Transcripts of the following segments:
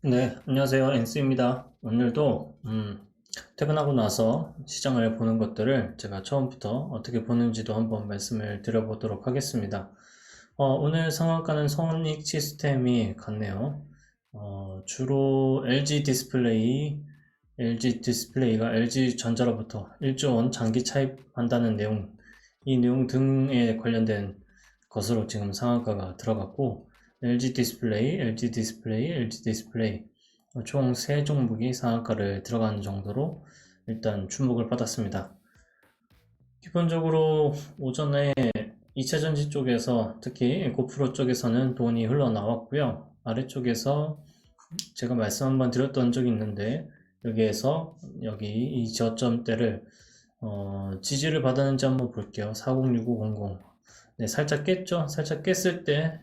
네, 안녕하세요. 엔스입니다. 오늘도 퇴근하고 나서 시장을 보는 것들을 제가 처음부터 어떻게 보는지도 한번 말씀을 드려보도록 하겠습니다. 오늘 상한가는 선익 시스템이 같네요. 주로 LG 디스플레이가 LG전자로부터 1조 원 장기 차입한다는 내용, 이 내용 등에 관련된 것으로 지금 상한가가 들어갔고, LG 디스플레이 총 3종목이 상한가를 들어가는 정도로 일단 주목을 받았습니다. 기본적으로 오전에 2차전지 쪽에서 특히 고프로 쪽에서는 돈이 흘러나왔고요. 아래쪽에서 제가 말씀 한번 드렸던 적이 있는데 여기에서 여기 이 저점대를 지지를 받았는지 한번 볼게요. 406500. 네, 살짝 깼죠? 살짝 깼을 때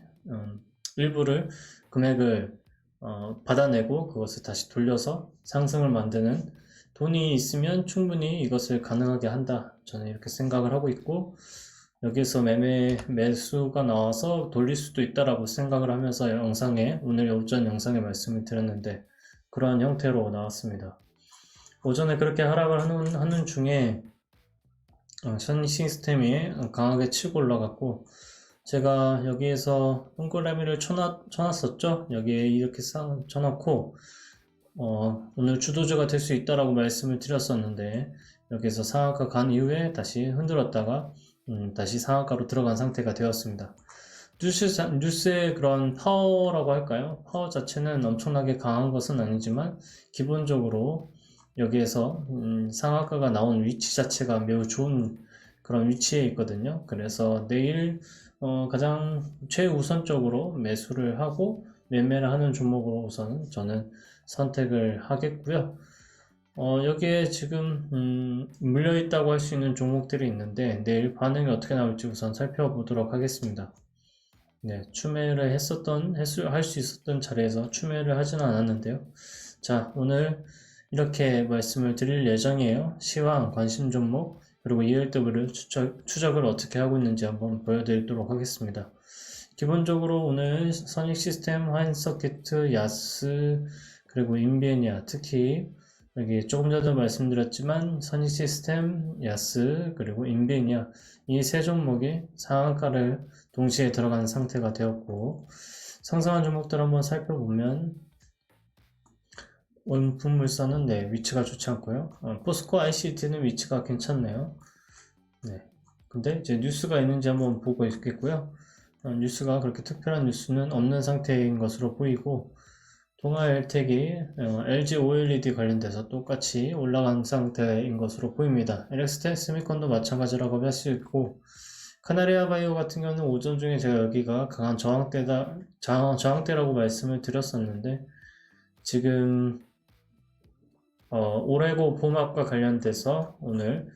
일부를 금액을 받아내고 그것을 다시 돌려서 상승을 만드는, 돈이 있으면 충분히 이것을 가능하게 한다. 저는 이렇게 생각을 하고 있고, 여기서 매수가 나와서 돌릴 수도 있다라고 생각을 하면서 오늘 오전 영상에 말씀을 드렸는데, 그러한 형태로 나왔습니다. 오전에 그렇게 하락을 하는 중에 선 시스템이 강하게 치고 올라갔고, 제가 여기에서 동그라미를 쳐놨었죠. 여기에 이렇게 쳐놓고 오늘 주도주가 될 수 있다라고 말씀을 드렸었는데, 여기서 상한가 간 이후에 다시 흔들었다가 다시 상한가로 들어간 상태가 되었습니다. 뉴스의 그런 파워라고 할까요? 파워 자체는 엄청나게 강한 것은 아니지만 기본적으로 여기에서 상한가가 나온 위치 자체가 매우 좋은 그런 위치에 있거든요. 그래서 내일 가장 최우선적으로 매수를 하고 매매를 하는 종목으로 우선 저는 선택을 하겠고요. 여기에 지금 물려있다고 할 수 있는 종목들이 있는데 내일 반응이 어떻게 나올지 우선 살펴보도록 하겠습니다. 네, 할 수 있었던 자리에서 추매를 하지는 않았는데요. 자, 오늘 이렇게 말씀을 드릴 예정이에요. 시황, 관심 종목, 그리고 ELW를 추적을 어떻게 하고 있는지 한번 보여드리도록 하겠습니다. 기본적으로 오늘 선익 시스템, 하이서키트, 야스, 그리고 인비애니아, 특히 여기 조금 전에도 말씀드렸지만 선익 시스템, 야스, 그리고 인비애니아, 이 세 종목이 상한가를 동시에 들어가는 상태가 되었고, 상승한 종목들 한번 살펴보면 원품물산은 네, 위치가 좋지 않고요. 포스코 ICT는 위치가 괜찮네요. 네. 근데 이제 뉴스가 있는지 한번 보고 있겠고요. 뉴스가 그렇게 특별한 뉴스는 없는 상태인 것으로 보이고, 동아엘텍이 LG OLED 관련돼서 똑같이 올라간 상태인 것으로 보입니다. LX텍 세미콘도 마찬가지라고 할 수 있고, 카나리아 바이오 같은 경우는 오전 중에 제가 여기가 강한 저항대라고 말씀을 드렸었는데, 지금 오레고 봄합과 관련돼서 오늘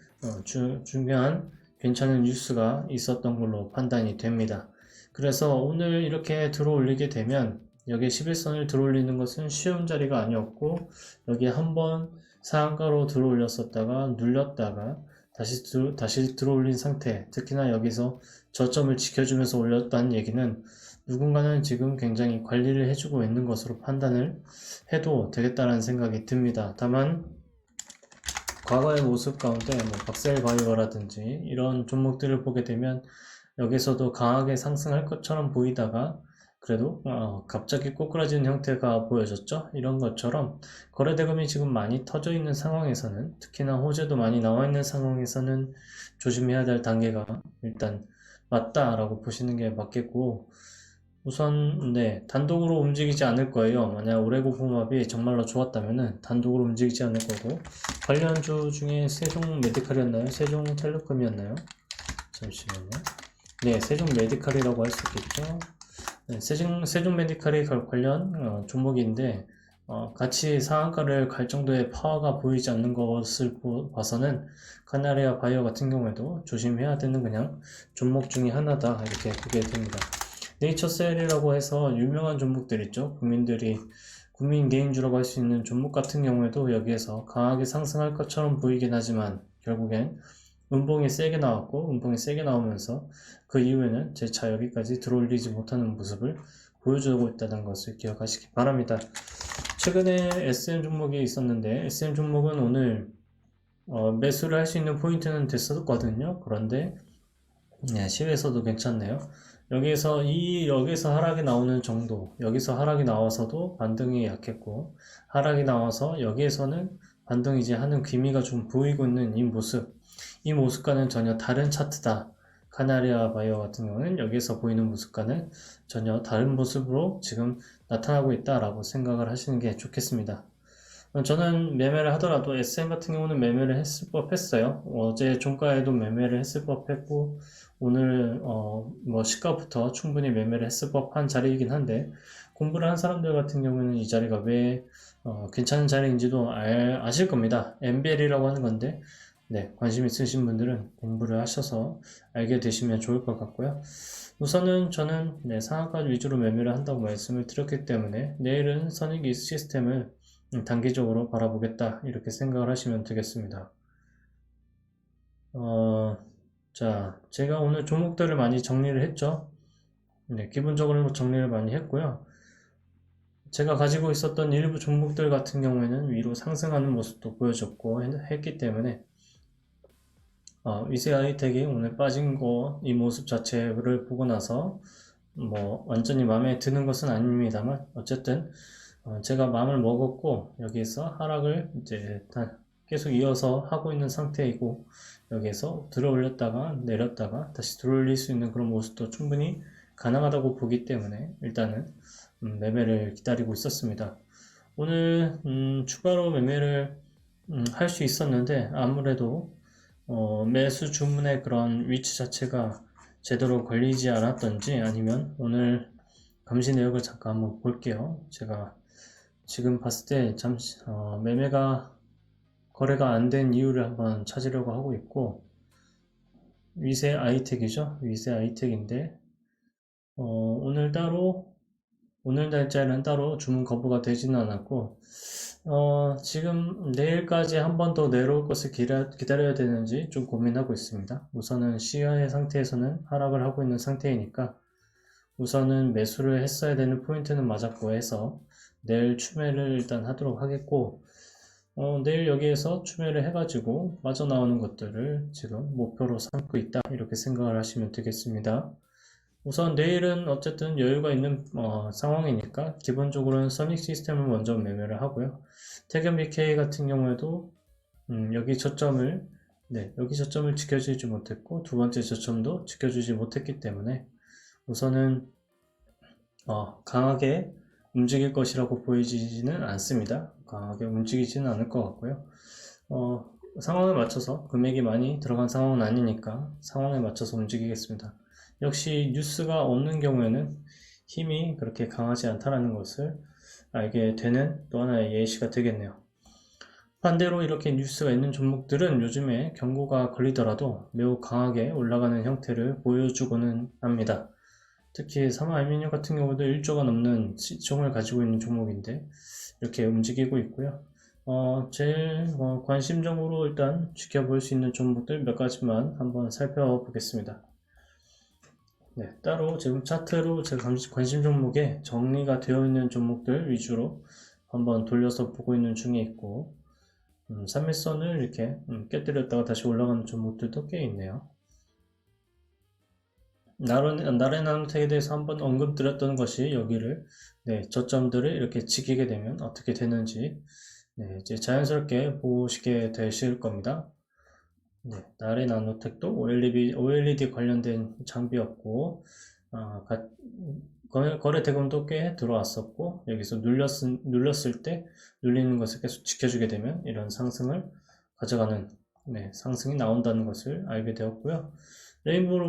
중요한 괜찮은 뉴스가 있었던 걸로 판단이 됩니다. 그래서 오늘 이렇게 들어올리게 되면 여기에 11선을 들어올리는 것은 쉬운 자리가 아니었고, 여기에 한번 상한가로 들어올렸었다가 눌렸다가 다시 들어올린 상태, 특히나 여기서 저점을 지켜주면서 올렸다는 얘기는 누군가는 지금 굉장히 관리를 해주고 있는 것으로 판단을 해도 되겠다는 생각이 듭니다. 다만 과거의 모습 가운데 박셀바이오라든지 이런 종목들을 보게 되면 여기서도 강하게 상승할 것처럼 보이다가 그래도 갑자기 꼬꾸라지는 형태가 보여졌죠. 이런 것처럼 거래대금이 지금 많이 터져 있는 상황에서는, 특히나 호재도 많이 나와 있는 상황에서는 조심해야 될 단계가 일단 맞다라고 보시는 게 맞겠고, 우선 네, 단독으로 움직이지 않을 거예요. 만약 오레고 폼합이 정말로 좋았다면은 단독으로 움직이지 않을 거고, 관련주 중에 세종 메디칼이었나요? 세종텔레콤이었나요? 잠시만요. 네, 세종 메디칼이라고 할 수 있겠죠. 네, 세종 메디칼이 관련 종목인데 같이 상한가를 갈 정도의 파워가 보이지 않는 것을 봐서는 카나리아 바이오 같은 경우에도 조심해야 되는 그냥 종목 중에 하나다, 이렇게 보게 됩니다. 네이처셀이라고 해서 유명한 종목들 있죠. 국민 개인주라고 할 수 있는 종목 같은 경우에도 여기에서 강하게 상승할 것처럼 보이긴 하지만 결국엔 음봉이 세게 나왔고, 음봉이 세게 나오면서 그 이후에는 재차 여기까지 들어올리지 못하는 모습을 보여주고 있다는 것을 기억하시기 바랍니다. 최근에 SM 종목이 있었는데 SM 종목은 오늘 매수를 할 수 있는 포인트는 됐었거든요. 그런데 시에서도 괜찮네요. 여기서 하락이 나오는 정도, 여기서 하락이 나와서도 반등이 약했고, 하락이 나와서 여기에서는 반등이지 하는 기미가 좀 보이고 있는 이 모습과는 전혀 다른 차트다. 카나리아 바이오 같은 경우는 여기서 보이는 모습과는 전혀 다른 모습으로 지금 나타나고 있다라고 생각을 하시는 게 좋겠습니다. 저는 매매를 하더라도 SM 같은 경우는 매매를 했을 법했어요. 어제 종가에도 매매를 했을 법했고 오늘 뭐 시가부터 충분히 매매를 했을 법한 자리이긴 한데 공부를 한 사람들 같은 경우는 이 자리가 왜 괜찮은 자리인지도 아실 겁니다. MBL이라고 하는 건데 네, 관심 있으신 분들은 공부를 하셔서 알게 되시면 좋을 것 같고요. 우선은 저는 상한가 위주로 매매를 한다고 말씀을 드렸기 때문에 내일은 선익이 시스템을 단기적으로 바라보겠다 이렇게 생각을 하시면 되겠습니다. 자, 제가 오늘 종목들을 많이 정리를 했죠. 네, 기본적으로 정리를 많이 했고요. 제가 가지고 있었던 일부 종목들 같은 경우에는 위로 상승하는 모습도 보여줬고 했기 때문에 위세 하이텍이 오늘 빠진 거 이 모습 자체를 보고 나서 뭐 완전히 마음에 드는 것은 아닙니다만 어쨌든 제가 마음을 먹었고 여기서 하락을 이제 계속 이어서 하고 있는 상태이고 여기에서 들어 올렸다가 내렸다가 다시 들어 올릴 수 있는 그런 모습도 충분히 가능하다고 보기 때문에 일단은 매매를 기다리고 있었습니다. 오늘 추가로 매매를 할 수 있었는데 아무래도 매수 주문의 그런 위치 자체가 제대로 걸리지 않았던지 아니면 오늘 감시 내역을 잠깐 한번 볼게요. 제가 지금 봤을 때 잠시 매매가 거래가 안 된 이유를 한번 찾으려고 하고 있고 위세 아이텍이죠. 위세 아이텍인데 오늘 날짜는 따로 주문 거부가 되지는 않았고 지금 내일까지 한 번 더 내려올 것을 기다려야 되는지 좀 고민하고 있습니다. 우선은 시야의 상태에서는 하락을 하고 있는 상태이니까 우선은 매수를 했어야 되는 포인트는 맞았고 해서 내일 추매를 일단 하도록 하겠고 내일 여기에서 추매를 해가지고 빠져나오는 것들을 지금 목표로 삼고 있다 이렇게 생각을 하시면 되겠습니다. 우선 내일은 어쨌든 여유가 있는 상황이니까 기본적으로는 선익 시스템을 먼저 매매를 하고요. 태견 BK 같은 경우에도 여기 저점을 지켜주지 못했고 두 번째 저점도 지켜주지 못했기 때문에 우선은 강하게 움직일 것이라고 보이지는 않습니다. 강하게 움직이지는 않을 것 같고요. 상황에 맞춰서 금액이 많이 들어간 상황은 아니니까 상황에 맞춰서 움직이겠습니다. 역시 뉴스가 없는 경우에는 힘이 그렇게 강하지 않다는 것을 알게 되는 또 하나의 예시가 되겠네요. 반대로 이렇게 뉴스가 있는 종목들은 요즘에 경고가 걸리더라도 매우 강하게 올라가는 형태를 보여주고는 합니다. 특히 삼화알미늄 같은 경우도 1조가 넘는 시총을 가지고 있는 종목인데 이렇게 움직이고 있고요. 제일 관심적으로 일단 지켜볼 수 있는 종목들 몇 가지만 한번 살펴보겠습니다. 네, 따로 지금 차트로 제가 관심 종목에 정리가 되어 있는 종목들 위주로 한번 돌려서 보고 있는 중에 있고 3일선을 이렇게 깨뜨렸다가 다시 올라가는 종목들도 꽤 있네요. 나레나노텍에 대해서 한번 언급드렸던 것이 여기를 저점들을 이렇게 지키게 되면 어떻게 되는지 이제 자연스럽게 보시게 되실 겁니다. 나레나노텍도 OLED 관련된 장비였고 거래 대금도 꽤 들어왔었고 여기서 눌렸을 때 눌리는 것을 계속 지켜주게 되면 이런 상승을 가져가는 상승이 나온다는 것을 알게 되었고요. 레인보우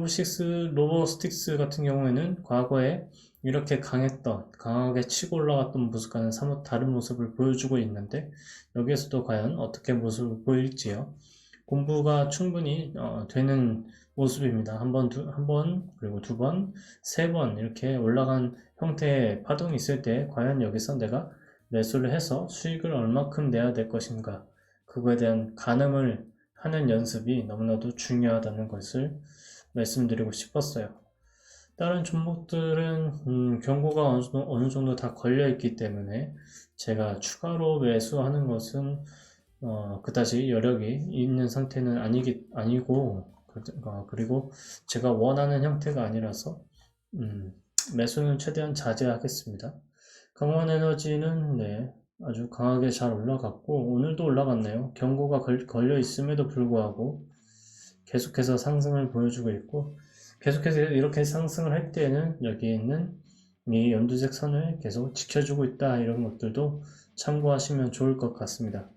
로보스틱스 같은 경우에는 과거에 이렇게 강하게 치고 올라갔던 모습과는 사뭇 다른 모습을 보여주고 있는데 여기에서도 과연 어떻게 모습을 보일지요. 공부가 충분히 되는 모습입니다. 한 번, 그리고 두 번, 세 번 이렇게 올라간 형태의 파동이 있을 때 과연 여기서 내가 매수를 해서 수익을 얼마큼 내야 될 것인가 그거에 대한 가늠을 하는 연습이 너무나도 중요하다는 것을 말씀드리고 싶었어요. 다른 종목들은 경고가 어느 정도 다 걸려 있기 때문에 제가 추가로 매수하는 것은 그다지 여력이 있는 상태는 아니고 그리고 제가 원하는 형태가 아니라서 매수는 최대한 자제하겠습니다. 강원에너지는 네, 아주 강하게 잘 올라갔고 오늘도 올라갔네요. 경고가 걸려 있음에도 불구하고 계속해서 상승을 보여주고 있고 계속해서 이렇게 상승을 할 때는 여기에 있는 이 연두색 선을 계속 지켜주고 있다 이런 것들도 참고하시면 좋을 것 같습니다.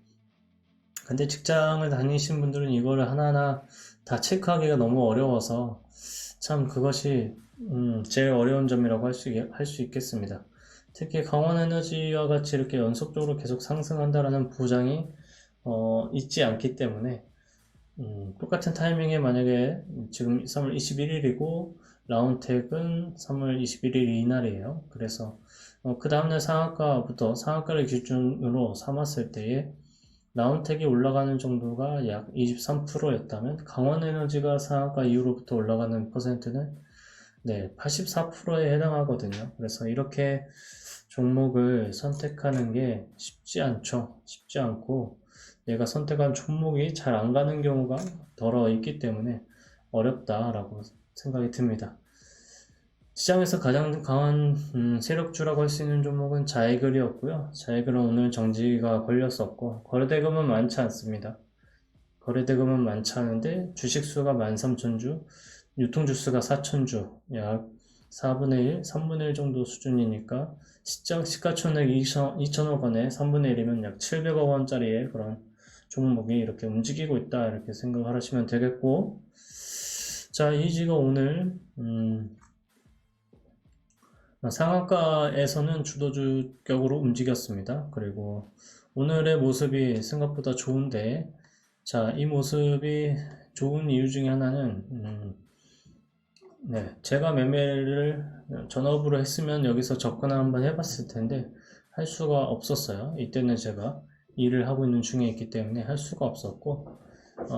근데 직장을 다니신 분들은 이거를 하나하나 다 체크하기가 너무 어려워서 참 그것이 제일 어려운 점이라고 할 수 있겠습니다. 특히 강원에너지와 같이 이렇게 연속적으로 계속 상승한다라는 보장이 있지 않기 때문에 똑같은 타이밍에 만약에 지금 3월 21일이고 라운텍은 3월 21일 이날이에요. 그래서 그 다음날 상한가를 기준으로 삼았을 때에 라운텍이 올라가는 정도가 약 23%였다면 강원에너지가 상한가 이후로부터 올라가는 퍼센트는 네, 84%에 해당하거든요. 그래서 이렇게 종목을 선택하는 게 쉽지 않죠. 쉽지 않고 내가 선택한 종목이 잘 안 가는 경우가 덜어 있기 때문에 어렵다라고 생각이 듭니다. 시장에서 가장 강한 세력주라고 할 수 있는 종목은 자이글이었고요. 자이글은 오늘 정지가 걸렸었고 거래대금은 많지 않습니다. 거래대금은 많지 않은데 주식수가 13,000주, 유통주수가 4,000주, 약 4분의 1, 3분의 1 정도 수준이니까 시가총액 2천억 원에 3분의 1이면 약 700억 원짜리의 그런 종목이 이렇게 움직이고 있다 이렇게 생각을 하시면 되겠고, 자, 이지가 오늘 상한가에서는 주도주격으로 움직였습니다. 그리고 오늘의 모습이 생각보다 좋은데, 자, 이 모습이 좋은 이유 중에 하나는 네, 제가 매매를 전업으로 했으면 여기서 접근을 한번 해봤을 텐데 할 수가 없었어요. 이때는 제가 일을 하고 있는 중에 있기 때문에 할 수가 없었고,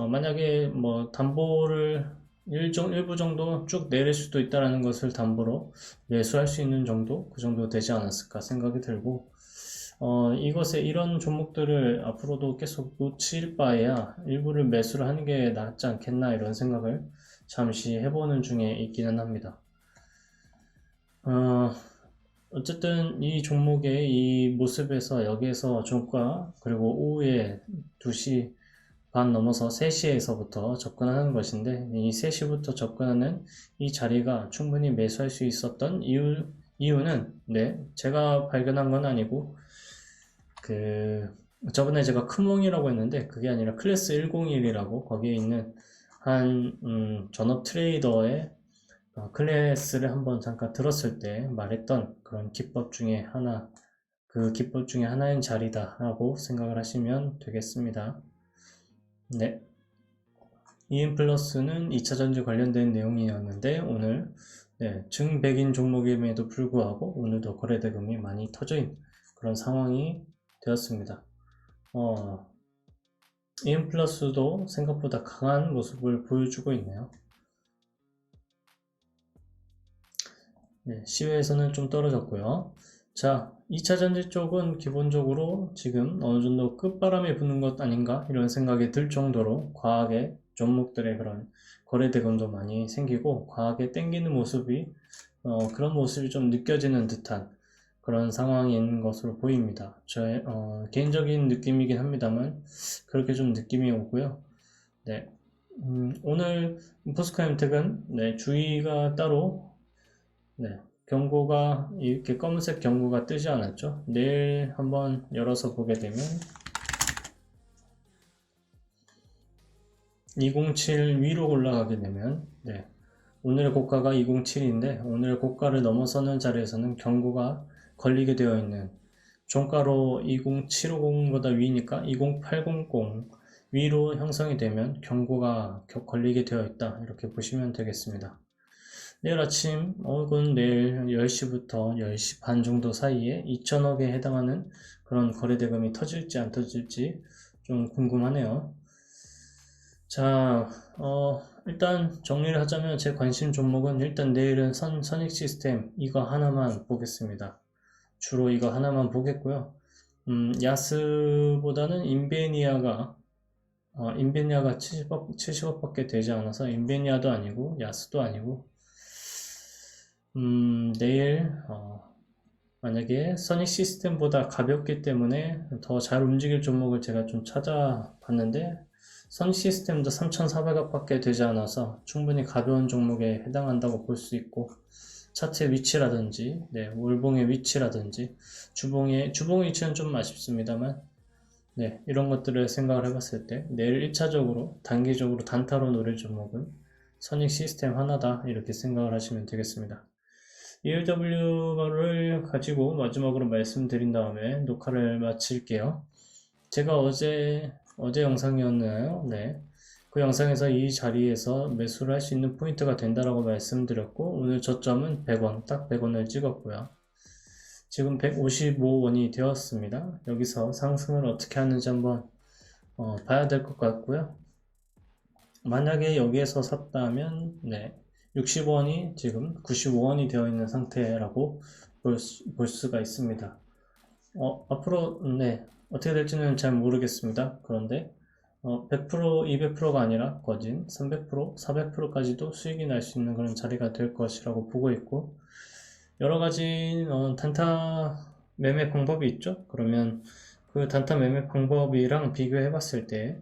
만약에 뭐 담보를 일부 정도 쭉 내릴 수도 있다는 것을 담보로 매수할 수 있는 정도, 그 정도 되지 않았을까 생각이 들고, 이런 종목들을 앞으로도 계속 놓칠 바에야 일부를 매수를 하는 게 낫지 않겠나 이런 생각을 잠시 해보는 중에 있기는 합니다. 어쨌든 이 종목의 이 모습에서 여기에서 종가 그리고 오후에 2시 반 넘어서 3시에서부터 접근하는 것인데 이 3시부터 접근하는 이 자리가 충분히 매수할 수 있었던 이유는 네, 제가 발견한 건 아니고 저번에 제가 크몽이라고 했는데 그게 아니라 클래스 101이라고 거기에 있는 한 전업 트레이더의 클래스를 한번 잠깐 들었을 때 말했던 그런 기법 중에 하나, 그 기법 중에 하나인 자리다 라고 생각을 하시면 되겠습니다. 네. EM플러스는 2차전지 관련된 내용이었는데 오늘 네, 증백인 종목임에도 불구하고 오늘도 거래대금이 많이 터져있는 그런 상황이 되었습니다. EM플러스도 생각보다 강한 모습을 보여주고 있네요. 네, 시외에서는 좀 떨어졌고요. 자, 2차전지 쪽은 기본적으로 지금 어느 정도 끝바람이 부는 것 아닌가 이런 생각이 들 정도로 과하게 종목들의 그런 거래대금도 많이 생기고 과하게 땡기는 모습이 그런 모습이 좀 느껴지는 듯한 그런 상황인 것으로 보입니다. 저의 개인적인 느낌이긴 합니다만 그렇게 좀 느낌이 오고요. 네, 오늘 포스코엠텍은 네, 주의가 따로 네, 경고가 이렇게 검은색 경고가 뜨지 않았죠. 내일 한번 열어서 보게 되면 207 위로 올라가게 되면 네, 오늘의 고가가 207인데 오늘 고가를 넘어서는 자리에서는 경고가 걸리게 되어 있는 종가로 20750보다 위니까 20800 위로 형성이 되면 경고가 걸리게 되어 있다 이렇게 보시면 되겠습니다. 내일 아침 혹은 내일 10시부터 10시 반 정도 사이에 2천억에 해당하는 그런 거래대금이 터질지 안 터질지 좀 궁금하네요. 자, 일단 정리를 하자면 제 관심 종목은 일단 내일은 선익 시스템 이거 하나만 보겠습니다. 주로 이거 하나만 보겠고요. 야스보다는 인베니아가 70억밖에 되지 않아서 인베니아도 아니고 야스도 아니고 내일 만약에 선익 시스템보다 가볍기 때문에 더 잘 움직일 종목을 제가 좀 찾아봤는데 선익 시스템도 3,400억밖에 되지 않아서 충분히 가벼운 종목에 해당한다고 볼 수 있고 차트의 위치라든지 월봉의 위치라든지 주봉의 위치는 좀 아쉽습니다만 이런 것들을 생각을 해봤을 때 내일 1차적으로 단기적으로 단타로 노릴 종목은 선익 시스템 하나다 이렇게 생각을 하시면 되겠습니다. ELW를 가지고 마지막으로 말씀드린 다음에 녹화를 마칠게요. 제가 어제 영상이었나요? 네. 그 영상에서 이 자리에서 매수를 할 수 있는 포인트가 된다라고 말씀드렸고 오늘 저점은 100원, 딱 100원을 찍었고요. 지금 155원이 되었습니다. 여기서 상승을 어떻게 하는지 한번 봐야 될 것 같고요. 만약에 여기에서 샀다면 60원이 지금 95원이 되어 있는 상태라고 볼 수가 있습니다. 앞으로 어떻게 될지는 잘 모르겠습니다. 그런데 100%, 200%가 아니라 거진 300%, 400%까지도 수익이 날 수 있는 그런 자리가 될 것이라고 보고 있고 여러 가지 단타 매매 방법이 있죠. 그러면 그 단타 매매 방법이랑 비교해 봤을 때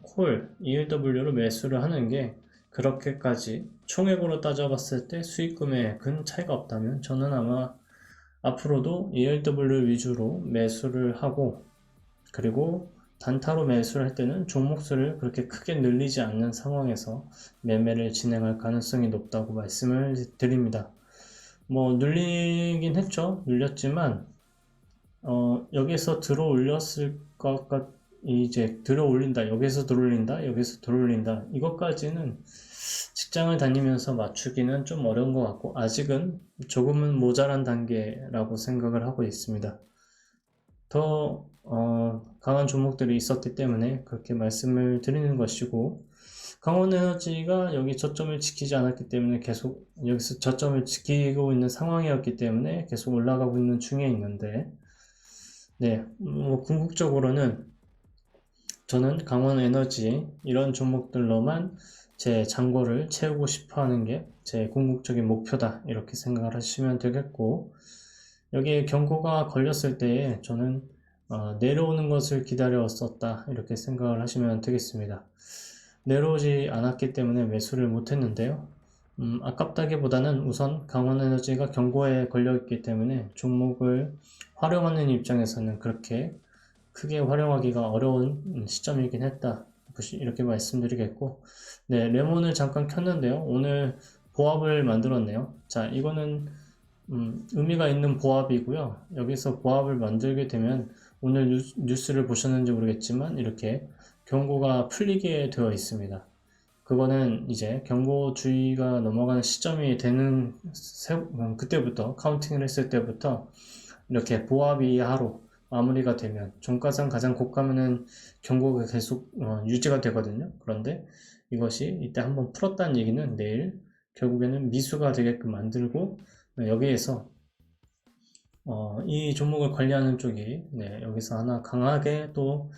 콜, ELW로 매수를 하는 게 그렇게까지 총액으로 따져봤을 때 수익 금액은 차이가 없다면 저는 아마 앞으로도 ELW 위주로 매수를 하고 그리고 단타로 매수를 할 때는 종목수를 그렇게 크게 늘리지 않는 상황에서 매매를 진행할 가능성이 높다고 말씀을 드립니다. 눌리긴 했죠. 눌렸지만 여기서 들어 올렸을 것 이제 들어 올린다, 여기서 들어 올린다, 여기서 들어 올린다 이것까지는 직장을 다니면서 맞추기는 좀 어려운 것 같고 아직은 조금은 모자란 단계라고 생각을 하고 있습니다. 더 강한 종목들이 있었기 때문에 그렇게 말씀을 드리는 것이고 강원에너지가 여기 저점을 지키지 않았기 때문에 계속 여기서 저점을 지키고 있는 상황이었기 때문에 계속 올라가고 있는 중에 있는데 궁극적으로는 저는 강원에너지 이런 종목들로만 제 잔고를 채우고 싶어 하는 게 제 궁극적인 목표다 이렇게 생각을 하시면 되겠고 여기에 경고가 걸렸을 때에 저는 내려오는 것을 기다렸었다 이렇게 생각을 하시면 되겠습니다. 내려오지 않았기 때문에 매수를 못했는데요. 아깝다기보다는 우선 강원에너지가 경고에 걸려있기 때문에 종목을 활용하는 입장에서는 그렇게 크게 활용하기가 어려운 시점이긴 했다 이렇게 말씀드리겠고 레몬을 잠깐 켰는데요. 오늘 보합을 만들었네요. 자, 이거는 의미가 있는 보합이고요. 여기서 보합을 만들게 되면 오늘 뉴스를 보셨는지 모르겠지만 이렇게 경고가 풀리게 되어 있습니다. 그거는 이제 경고주의가 넘어가는 시점이 되는 그때부터 카운팅을 했을 때부터 이렇게 보합 이하로 마무리가 되면 종가상 가장 고가면은 경고가 계속 유지가 되거든요. 그런데 이것이 이때 한번 풀었다는 얘기는 내일 결국에는 미수가 되게끔 만들고 여기에서 이 종목을 관리하는 쪽이 여기서 하나 강하게 또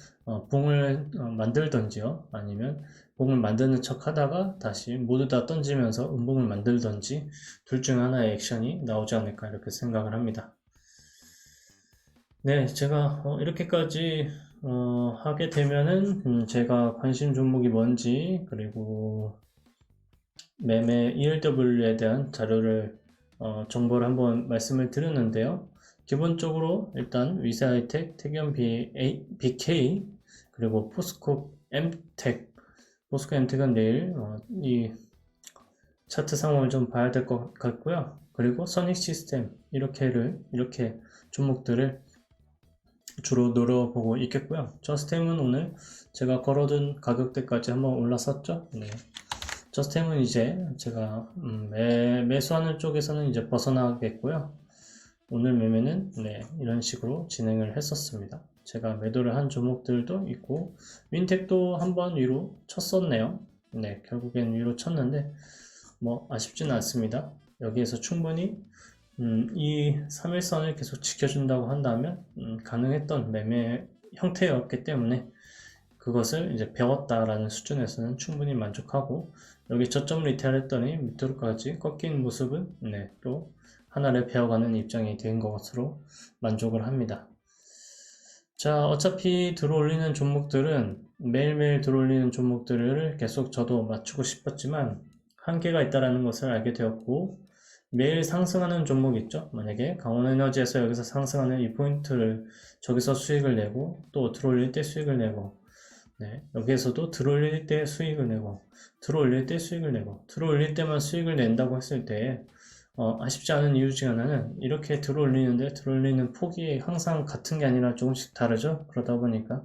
봉을 만들던지요 아니면 봉을 만드는 척 하다가 다시 모두 다 던지면서 음봉을 만들던지 둘 중 하나의 액션이 나오지 않을까 이렇게 생각을 합니다. 제가 이렇게까지 하게 되면은 제가 관심 종목이 뭔지 그리고 매매 ELW에 대한 자료를 정보를 한번 말씀을 드렸는데요. 기본적으로 일단 위세하이텍, 태견 BK 그리고 포스코 MTEC은 내일 이 차트 상황을 좀 봐야 될 것 같고요. 그리고 선익 시스템 이렇게 종목들을 주로 노려보고 있겠고요. 저스템은 오늘 제가 걸어둔 가격대까지 한번 올라섰죠. 저스템은 이제 제가 매수하는 쪽에서는 이제 벗어나겠고요. 오늘 매매는 이런 식으로 진행을 했었습니다. 제가 매도를 한 종목들도 있고, 윈텍도 한번 위로 쳤었네요. 네, 결국엔 위로 쳤는데 뭐 아쉽지는 않습니다. 여기에서 충분히 이 3일선을 계속 지켜준다고 한다면 가능했던 매매 형태였기 때문에 그것을 이제 배웠다라는 수준에서는 충분히 만족하고, 여기 저점을 이탈했더니 밑으로까지 꺾인 모습은 네, 또 하나를 배워가는 입장이 된 것으로 만족을 합니다. 자, 어차피 들어올리는 종목들은 매일매일 들어올리는 종목들을 계속 저도 맞추고 싶었지만 한계가 있다는 것을 알게 되었고, 매일 상승하는 종목 있죠? 만약에 강원에너지에서 여기서 상승하는 이 포인트를 저기서 수익을 내고, 또 들어올릴 때 수익을 내고, 네, 여기에서도 들어올릴 때 수익을 내고, 들어올릴 때 수익을 내고, 들어올릴 때만 수익을 낸다고 했을 때 아쉽지 않은 이유 중 하나는 이렇게 들어올리는데 들어올리는 폭이 항상 같은 게 아니라 조금씩 다르죠. 그러다 보니까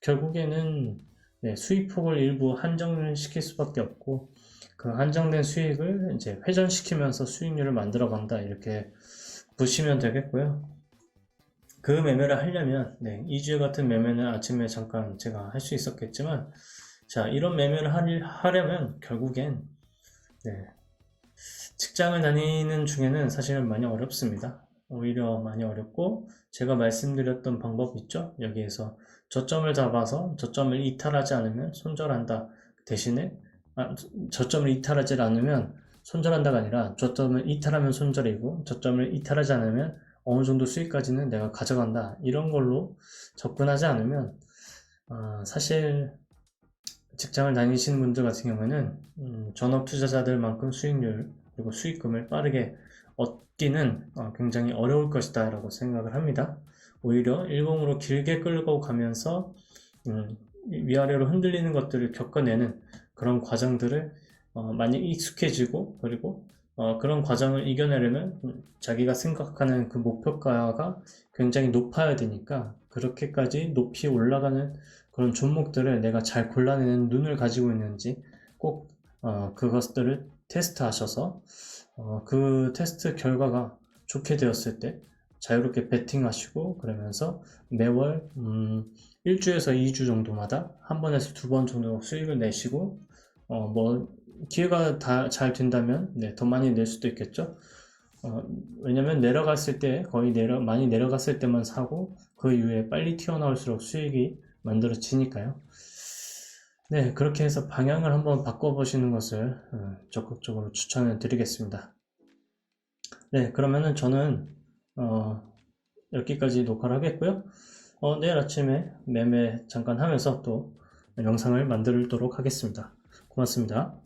결국에는 네, 수익폭을 일부 한정을 시킬 수밖에 없고, 그 한정된 수익을 이제 회전시키면서 수익률을 만들어 간다, 이렇게 보시면 되겠고요. 그 매매를 하려면 네, 이주에 같은 매매는 아침에 잠깐 제가 할 수 있었겠지만, 자, 이런 매매를 하려면 결국엔 네, 직장을 다니는 중에는 사실은 많이 어렵습니다. 오히려 많이 어렵고, 제가 말씀드렸던 방법 있죠? 여기에서 저점을 잡아서 저점을 이탈하지 않으면 손절한다. 대신에 저점을 이탈하지 않으면 손절한다가 아니라 저점을 이탈하면 손절이고, 저점을 이탈하지 않으면 어느 정도 수익까지는 내가 가져간다. 이런 걸로 접근하지 않으면 사실 직장을 다니시는 분들 같은 경우에는 전업 투자자들만큼 수익률 그리고 수익금을 빠르게 얻기는 굉장히 어려울 것이다 라고 생각을 합니다. 오히려 일봉으로 길게 끌고 가면서 위아래로 흔들리는 것들을 겪어내는 그런 과정들을 많이 익숙해지고, 그리고 그런 과정을 이겨내려면 자기가 생각하는 그 목표가가 굉장히 높아야 되니까, 그렇게까지 높이 올라가는 그런 종목들을 내가 잘 골라내는 눈을 가지고 있는지 꼭 그것들을 테스트 하셔서 그 테스트 결과가 좋게 되었을 때 자유롭게 베팅하시고, 그러면서 매월 1주에서 2주 정도마다 한 번에서 두 번 정도 수익을 내시고, 뭐 기회가 다 잘 된다면 네, 더 많이 낼 수도 있겠죠. 왜냐면 내려갔을 때 거의 많이 내려갔을 때만 사고, 그 이후에 빨리 튀어나올수록 수익이 만들어지니까요. 네, 그렇게 해서 방향을 한번 바꿔보시는 것을 적극적으로 추천을 드리겠습니다. 네, 그러면은 저는 여기까지 녹화를 하겠고요. 내일 아침에 매매 잠깐 하면서 또 영상을 만들도록 하겠습니다. 고맙습니다.